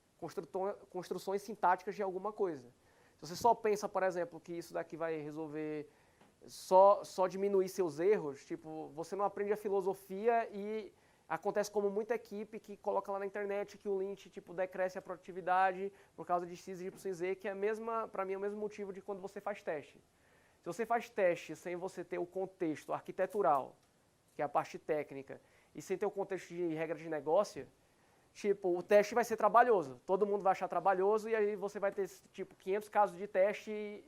construções sintáticas de alguma coisa. Se você só pensa, por exemplo, que isso daqui vai resolver só diminuir seus erros, tipo, você não aprende a filosofia e acontece como muita equipe que coloca lá na internet que o lint tipo, decresce a produtividade por causa de X, Y, Z, que é para mim é o mesmo motivo de quando você faz teste. Se você faz teste sem você ter o contexto arquitetural, que é a parte técnica, e sem ter o contexto de regra de negócio, tipo, o teste vai ser trabalhoso. Todo mundo vai achar trabalhoso e aí você vai ter tipo 500 casos de teste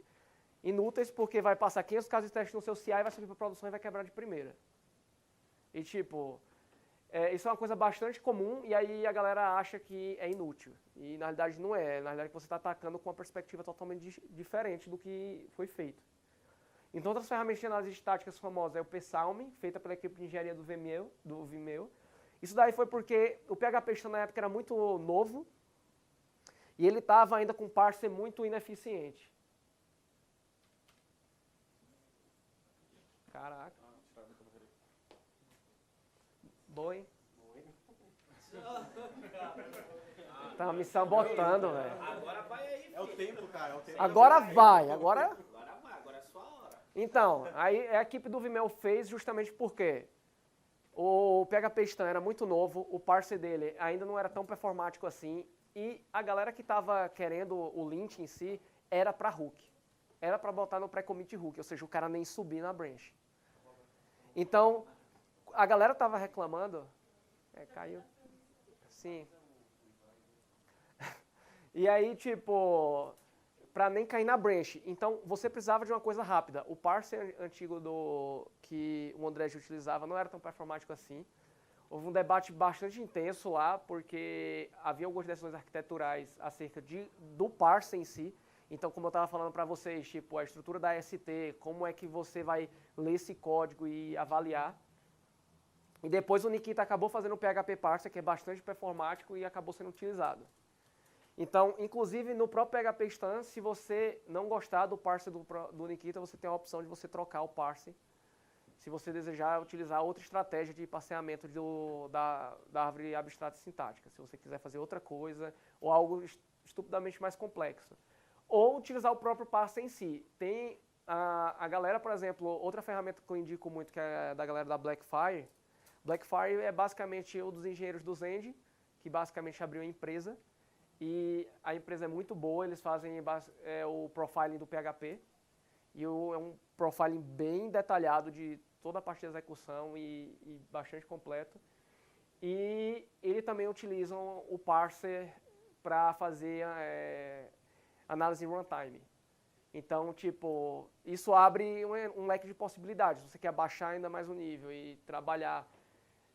inúteis, porque vai passar 500 casos de teste no seu CI, vai subir para produção e vai quebrar de primeira. E tipo, isso é uma coisa bastante comum e aí a galera acha que é inútil. E na realidade não é. Na realidade você está atacando com uma perspectiva totalmente diferente do que foi feito. Então outras ferramentas de análise estáticas famosas é o PSalm, feita pela equipe de engenharia do Vimeo. Isso daí foi porque o PHP Stan na época era muito novo e ele estava ainda com um parser muito ineficiente. Caraca. Boi. Tá me sabotando, velho. Agora vai aí, É o tempo, cara, é o tempo. Agora vai, agora... Agora vai, agora é sua hora. Então, aí a equipe do Vimeo fez justamente porque o PHP Stan era muito novo, o parser dele ainda não era tão performático assim, e a galera que estava querendo o lint em si era para hook. Era para botar no pré-commit hook, ou seja, o cara nem subir na branch. Então, a galera estava reclamando... caiu. Sim. E aí, tipo, para nem cair na branch. Então, você precisava de uma coisa rápida. O parser antigo que o André utilizava não era tão performático assim. Houve um debate bastante intenso lá, porque havia algumas decisões arquiteturais acerca do parser em si. Então, como eu estava falando para vocês, tipo, a estrutura da ST, como é que você vai ler esse código e avaliar. E depois o Nikita acabou fazendo o PHP Parser, que é bastante performático e acabou sendo utilizado. Então, inclusive no próprio PHP Stan, se você não gostar do parser do Nikita, você tem a opção de você trocar o parser, se você desejar utilizar outra estratégia de parseamento da árvore abstrata sintática, se você quiser fazer outra coisa ou algo estupidamente mais complexo. Ou utilizar o próprio parser em si. Tem a galera, por exemplo, outra ferramenta que eu indico muito, que é da galera da Blackfire. Blackfire é basicamente um dos engenheiros do Zend, que basicamente abriu a empresa. E a empresa é muito boa, eles fazem o profiling do PHP. E é um profiling bem detalhado de toda a parte de execução e bastante completo. E ele também utilizam o parser para fazer análise em runtime. Então, tipo, isso abre um leque de possibilidades. Se você quer baixar ainda mais o nível e trabalhar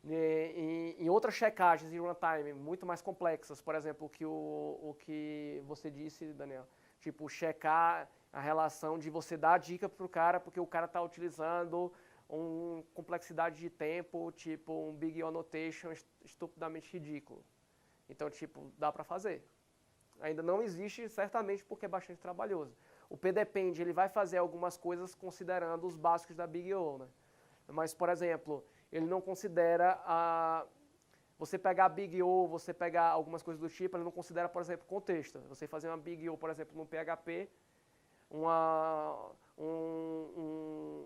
em outras checagens em runtime muito mais complexas, por exemplo, o que você disse, Daniel, tipo, checar a relação de você dar a dica para o cara porque o cara está utilizando uma complexidade de tempo, tipo um big O notation estupidamente ridículo. Então, tipo, dá para fazer. Ainda não existe, certamente, porque é bastante trabalhoso. O pdepend, ele vai fazer algumas coisas considerando os básicos da big O, né? Mas, por exemplo, ele não considera você pegar a Big O, você pegar algumas coisas do tipo, ele não considera, por exemplo, contexto. Você fazer uma Big O, por exemplo, no PHP, um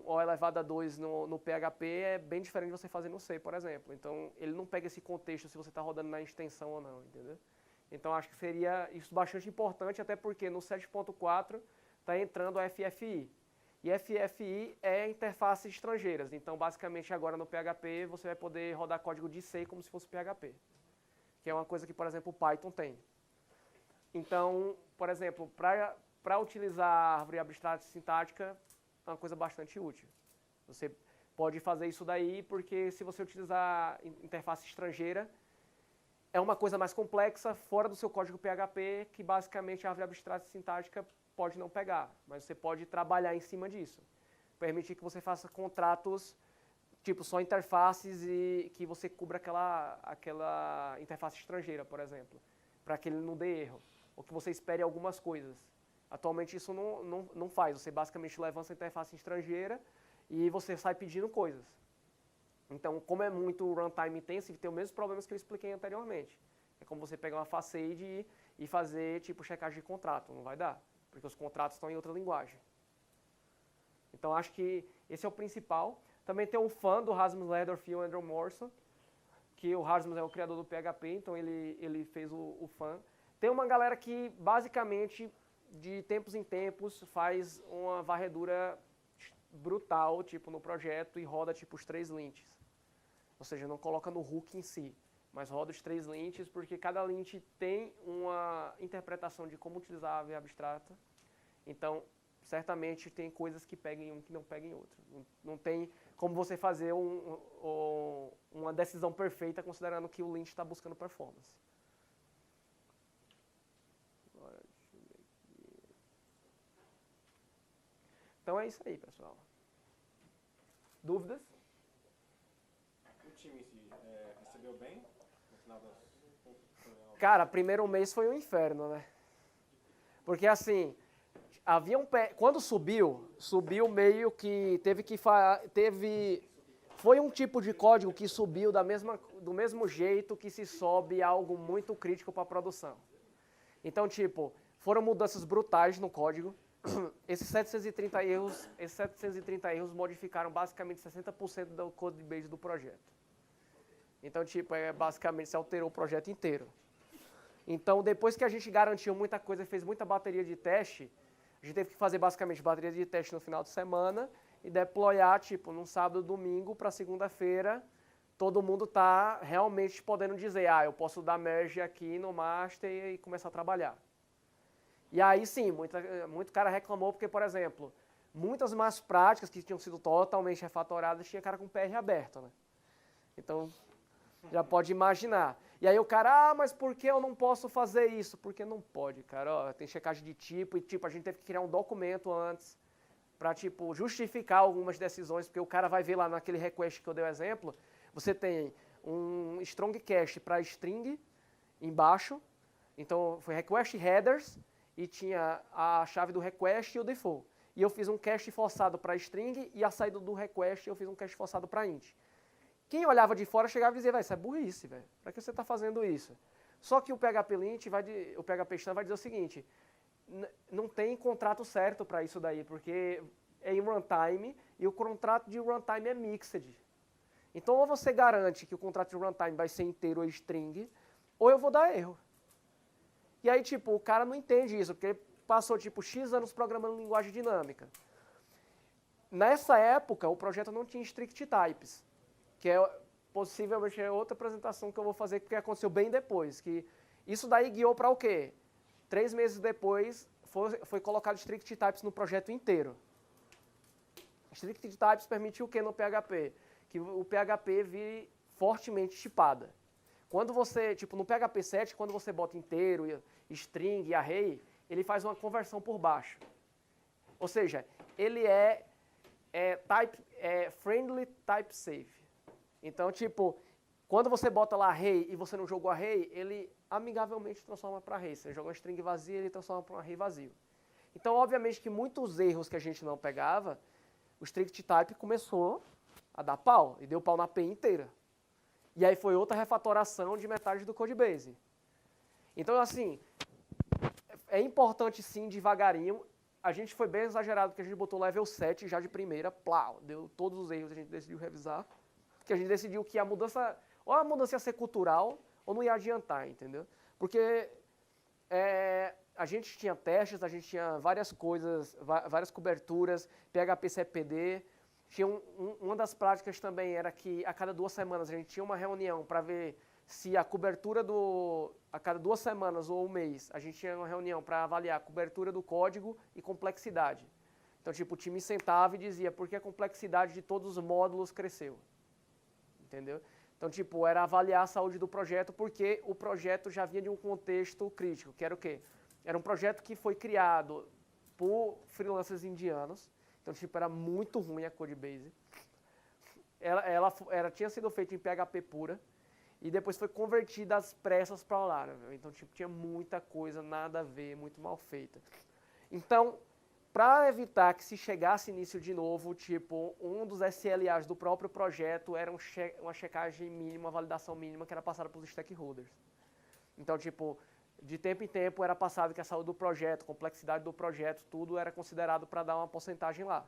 O elevado a 2 no PHP é bem diferente de você fazer no C, por exemplo. Então, ele não pega esse contexto se você está rodando na extensão ou não, entendeu? Então, acho que seria isso bastante importante, até porque no 7.4 está entrando a FFI. E FFI é interfaces estrangeiras, então basicamente agora no PHP você vai poder rodar código de C como se fosse PHP, que é uma coisa que, por exemplo, o Python tem. Então, por exemplo, para utilizar a árvore abstrata sintática é uma coisa bastante útil. Você pode fazer isso daí porque se você utilizar interface estrangeira, é uma coisa mais complexa fora do seu código PHP que basicamente a árvore abstrata sintática pode não pegar, mas você pode trabalhar em cima disso. Permitir que você faça contratos, tipo, só interfaces e que você cubra aquela interface estrangeira, por exemplo, para que ele não dê erro, ou que você espere algumas coisas. Atualmente isso não faz, você basicamente levanta a interface estrangeira e você sai pedindo coisas. Então, como é muito runtime intensive, tem os mesmos problemas que eu expliquei anteriormente. É como você pegar uma facade e fazer, tipo, checagem de contrato, não vai dar. Porque os contratos estão em outra linguagem. Então, acho que esse é o principal. Também tem um fã do Rasmus Ledorf e o Andrew Morrison, que o Rasmus é o criador do PHP, então ele fez o fã. Tem uma galera que, basicamente, de tempos em tempos, faz uma varredura brutal, tipo, no projeto e roda, tipo, os 3 lints. Ou seja, não coloca no hook em si, mas roda os 3 lints, porque cada lint tem uma interpretação de como utilizar a árvore abstrata. Então, certamente tem coisas que peguem um que não peguem outro. Não tem como você fazer uma decisão perfeita considerando que o lint está buscando performance. Agora, deixa eu ver aqui. Então é isso aí, pessoal. Dúvidas? O time em si recebeu desenvolveu bem? No final das... Cara, primeiro mês foi um inferno, né? Porque assim, havia quando subiu meio que foi um tipo de código que subiu do mesmo jeito que se sobe algo muito crítico para a produção. Então, tipo, foram mudanças brutais no código. Esses 730 erros modificaram basicamente 60% do codebase do projeto. Então, tipo, basicamente se alterou o projeto inteiro. Então, depois que a gente garantiu muita coisa e fez muita bateria de teste, a gente teve que fazer basicamente bateria de teste no final de semana e deployar, tipo, num sábado, domingo para segunda-feira, todo mundo tá realmente podendo dizer, eu posso dar merge aqui no master e começar a trabalhar. E aí sim, muito cara reclamou porque, por exemplo, muitas más práticas que tinham sido totalmente refatoradas tinha cara com PR aberto, né? Então, já pode imaginar. E aí o cara, mas por que eu não posso fazer isso? Porque não pode, cara. Ó, tem checagem de tipo e tipo, a gente teve que criar um documento antes para tipo, justificar algumas decisões, porque o cara vai ver lá naquele request que eu dei o exemplo, você tem um strong cache para string embaixo, então foi request headers e tinha a chave do request e o default. E eu fiz um cache forçado para string e a saída do request eu fiz um cache forçado para int. Quem olhava de fora chegava e dizia, velho, isso é burrice, velho. Para que você está fazendo isso? Só que o PHP-Lint o PHP vai dizer o seguinte, não tem contrato certo para isso daí, porque é em runtime e o contrato de runtime é mixed. Então, ou você garante que o contrato de runtime vai ser inteiro ou string, ou eu vou dar erro. E aí, tipo, o cara não entende isso, porque ele passou, tipo, X anos programando linguagem dinâmica. Nessa época, o projeto não tinha strict types, que possivelmente é outra apresentação que eu vou fazer, porque aconteceu bem depois. Que isso daí guiou para o quê? 3 meses depois, foi colocado strict types no projeto inteiro. Strict types permitiu o quê no PHP? Que o PHP vire fortemente tipada. Quando você, tipo, no PHP 7, quando você bota inteiro, string e array, ele faz uma conversão por baixo. Ou seja, ele é friendly type safe. Então, tipo, quando você bota lá array e você não jogou array, ele amigavelmente transforma para array. Você joga uma string vazia, ele transforma para um array vazio. Então, obviamente que muitos erros que a gente não pegava, o strict type começou a dar pau, e deu pau na API inteira. E aí foi outra refatoração de metade do codebase. Então, assim, é importante sim, devagarinho. A gente foi bem exagerado, porque a gente botou level 7 já de primeira, plau, deu todos os erros, a gente decidiu revisar. Porque a gente decidiu que a mudança, ou a mudança ia ser cultural, ou não ia adiantar, entendeu? Porque a gente tinha testes, a gente tinha várias coisas, várias coberturas, PHP CPD. Tinha uma das práticas também era que a cada 2 semanas a gente tinha uma reunião para ver se a cobertura a cada 2 semanas ou um mês, a gente tinha uma reunião para avaliar a cobertura do código e complexidade. Então, tipo, o time sentava e dizia por que a complexidade de todos os módulos cresceu. Entendeu? Então, tipo, era avaliar a saúde do projeto, porque o projeto já vinha de um contexto crítico, que era o quê? Era um projeto que foi criado por freelancers indianos, então, tipo, era muito ruim a codebase. Ela tinha sido feita em PHP pura, e depois foi convertida às pressas para Laravel. Então, tipo, tinha muita coisa, nada a ver, muito mal feita. Então, para evitar que se chegasse nisso de novo, tipo, um dos SLAs do próprio projeto era uma checagem mínima, uma validação mínima que era passada para os stakeholders. Então, tipo, de tempo em tempo era passado que a saúde do projeto, complexidade do projeto, tudo era considerado para dar uma porcentagem lá.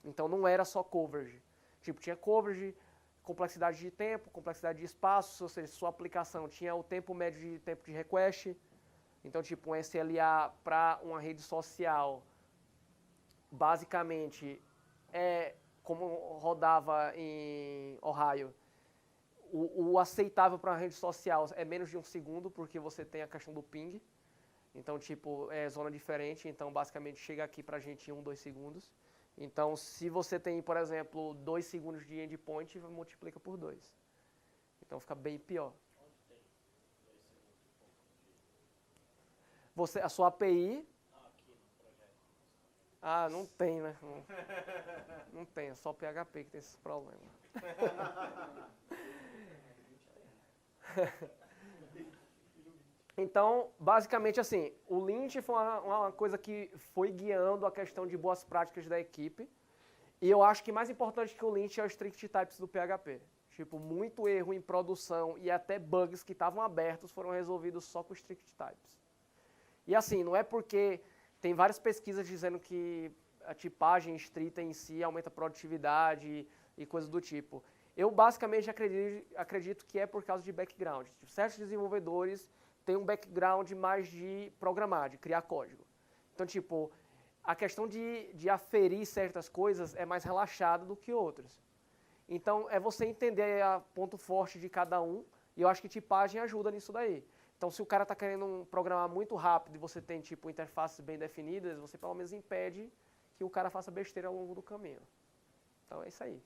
Então, não era só coverage. Tipo, tinha coverage, complexidade de tempo, complexidade de espaço, ou seja, sua aplicação tinha o tempo médio de tempo de request. Então, tipo, um SLA para uma rede social, basicamente, como rodava em Ohio, o aceitável para uma rede social é menos de 1 segundo, porque você tem a questão do ping. Então, tipo, é zona diferente, então basicamente chega aqui pra gente em 1, 2 segundos. Então, se você tem, por exemplo, 2 segundos de endpoint, multiplica por 2. Então fica bem pior. A sua API... Ah, não tem, né? Não tem, é só PHP que tem esses problemas. Então, basicamente assim, o Lynch foi uma coisa que foi guiando a questão de boas práticas da equipe. E eu acho que mais importante que o Lynch é o strict types do PHP. Tipo, muito erro em produção e até bugs que estavam abertos foram resolvidos só com strict types. E assim, não é porque tem várias pesquisas dizendo que a tipagem estrita em si aumenta a produtividade e coisas do tipo. Eu basicamente acredito que é por causa de background. Tipo, certos desenvolvedores têm um background mais de programar, de criar código. Então, tipo, a questão de aferir certas coisas é mais relaxada do que outras. Então, é você entender o ponto forte de cada um, e eu acho que tipagem ajuda nisso daí. Então, se o cara está querendo programar muito rápido e você tem, tipo, interfaces bem definidas, você pelo menos impede que o cara faça besteira ao longo do caminho. Então, é isso aí.